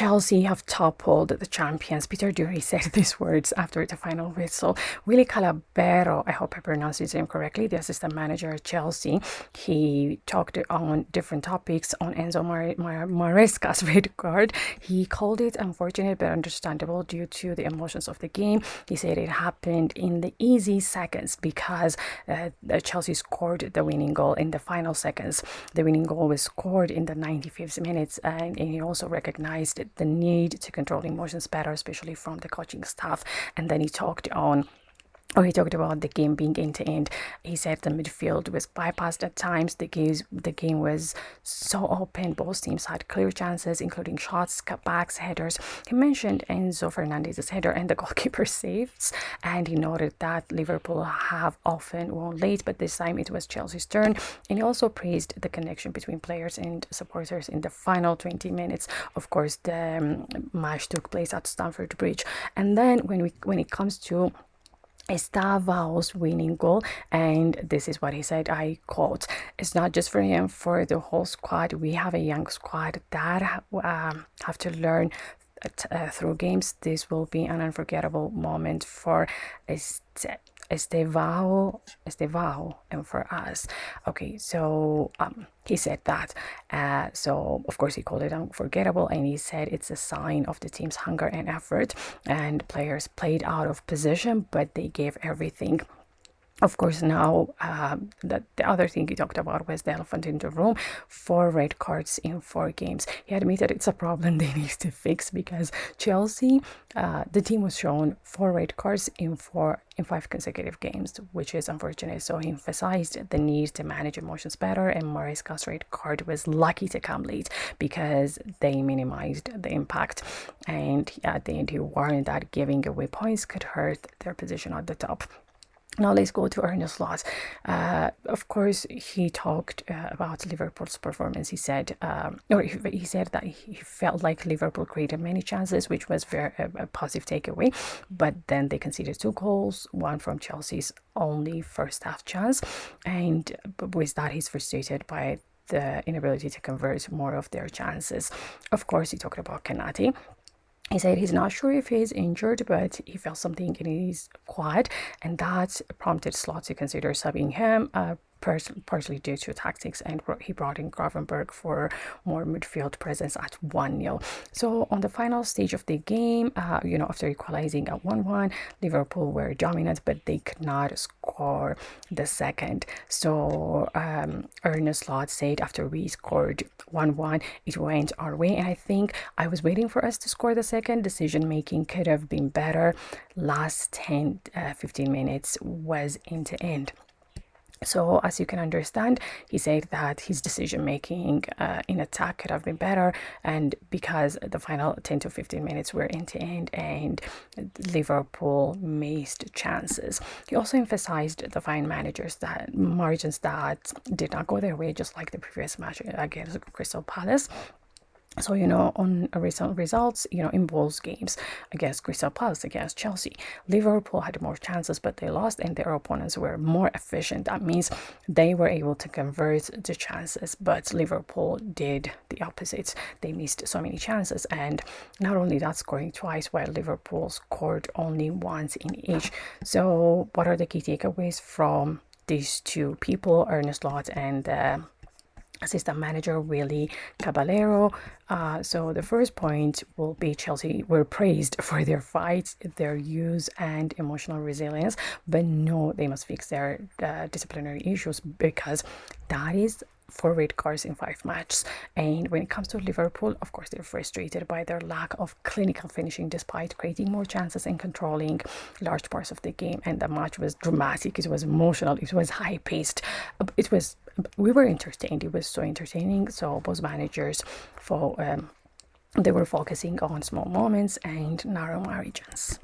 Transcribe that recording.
Chelsea have toppled the champions. Peter Drury said these words after the final whistle. Willy Caballero, I hope I pronounced his name correctly, the assistant manager at Chelsea, he talked on different topics on Enzo Maresca's red card. He called it unfortunate but understandable due to the emotions of the game. He said it happened in the easy seconds because Chelsea scored the winning goal in the final seconds. The winning goal was scored in the 95th minutes, and he also recognized the need to control emotions better, especially from the coaching staff. And then he talked about the game being end to end. He said the midfield was bypassed at times. The game was so open. Both teams had clear chances, including shots, cutbacks, headers. He mentioned Enzo Fernandez's header and the goalkeeper's saves, and he noted that Liverpool have often won late, but this time it was Chelsea's turn. And he also praised the connection between players and supporters in the final 20 minutes. Of course, the match took place at Stamford Bridge. And then when it comes to Estevão's winning goal, and this is what he said, I quote, "It's not just for him, for the whole squad. We have a young squad that have to learn through games. This will be an unforgettable moment for Estevão and for us." Okay, so he said that. So of course he called it unforgettable, and he said it's a sign of the team's hunger and effort, and players played out of position, but they gave everything. Of course, now the other thing he talked about was the elephant in the room: 4 red cards in 4 games. He admitted it's a problem they need to fix because Chelsea, the team was shown 4 red cards in 5 consecutive games, which is unfortunate. So he emphasized the need to manage emotions better, and Maresca's red card was lucky to come late because they minimized the impact. And at the end, he warned that giving away points could hurt their position at the top. Now let's go to Arne Slot. Of course, he talked about Liverpool's performance. He said, he said that he felt like Liverpool created many chances, which was a positive takeaway. But then they conceded 2 goals, one from Chelsea's only first half chance, and with that, he's frustrated by the inability to convert more of their chances. Of course, he talked about Konaté. He said he's not sure if he's injured, but he felt something in his quad, and that prompted Slot to consider subbing him, partially due to tactics, and he brought in Gravenberch for more midfield presence at 1-0. So on the final stage of the game, after equalizing at 1-1, Liverpool were dominant, but they could not score the second. So Arne Slot said after we scored 1-1, it went our way, and I think I was waiting for us to score the second. Decision making could have been better. Last 10-15 minutes was end to end. So as you can understand, he said that his decision making in attack could have been better, and because the final 10 to 15 minutes were end to end and Liverpool missed chances. He also emphasized the fine margins that did not go their way, just like the previous match against Crystal Palace. So, on recent results, in both games against Crystal Palace, against Chelsea, Liverpool had more chances, but they lost, and their opponents were more efficient. That means they were able to convert the chances, but Liverpool did the opposite. They missed so many chances, and not only that, scoring twice, while Liverpool scored only once in each. So what are the key takeaways from these two people, Arne Slot and assistant manager Willy Caballero? So the first point will be Chelsea were praised for their fight, their use and emotional resilience, but no, they must fix their disciplinary issues, because that is 4 red cards in 5 matches. And when it comes to Liverpool, of course, they're frustrated by their lack of clinical finishing despite creating more chances and controlling large parts of the game. And the match was dramatic, it was emotional, it was high paced, we were entertained. It was so entertaining. So both managers they were focusing on small moments and narrow margins.